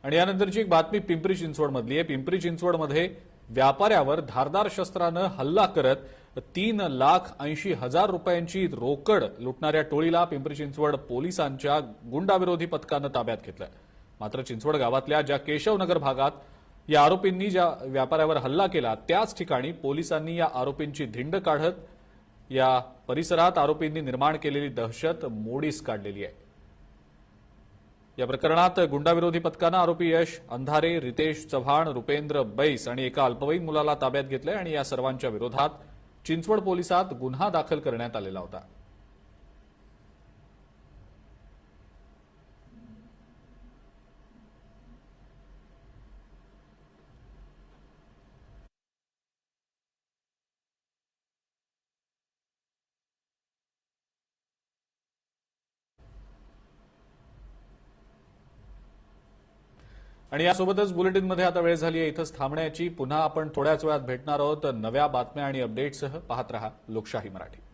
आणि यानंतरची एक बातमी पिंपरी चिंचवडमधली आहे। पिंपरी चिंचवडमध्ये व्यापाऱ्यावर धारदार शस्त्रानं हल्ला करत 3,80,000 रुपयांची रोकड लुटणाऱ्या टोळीला पिंपरी चिंचवड पोलिसांच्या गुंडाविरोधी पथकानं ताब्यात घेतलंय। मात्र चिंचवड गावातल्या ज्या केशवनगर भागात या आरोपींनी ज्या व्यापाऱ्यावर हल्ला केला त्याच ठिकाणी पोलिसांनी या आरोपींची धिंड काढत या परिसरात आरोपींनी निर्माण केलेली दहशत मोडीस काढलेली आहे। या प्रकरणात गुंडाविरोधी पथकानं आरोपी यश अंधारे, रितेश चव्हाण, रुपेंद्र बैस आणि एका अल्पवयीन मुलाला ताब्यात घेतलंय आणि या सर्वांच्या विरोधात चिंचवड पोलिसात गुन्हा दाखल करण्यात आलेला होता। आणि यासोबतच बुलेटिनमध्ये आता वेळ झाली आहे इथंच थांबण्याची। पुन्हा आपण थोड्याच वेळात भेटणार आहोत नव्या बातम्या आणि अपडेट्ससह। पाहत रहा लोकशाही मराठी।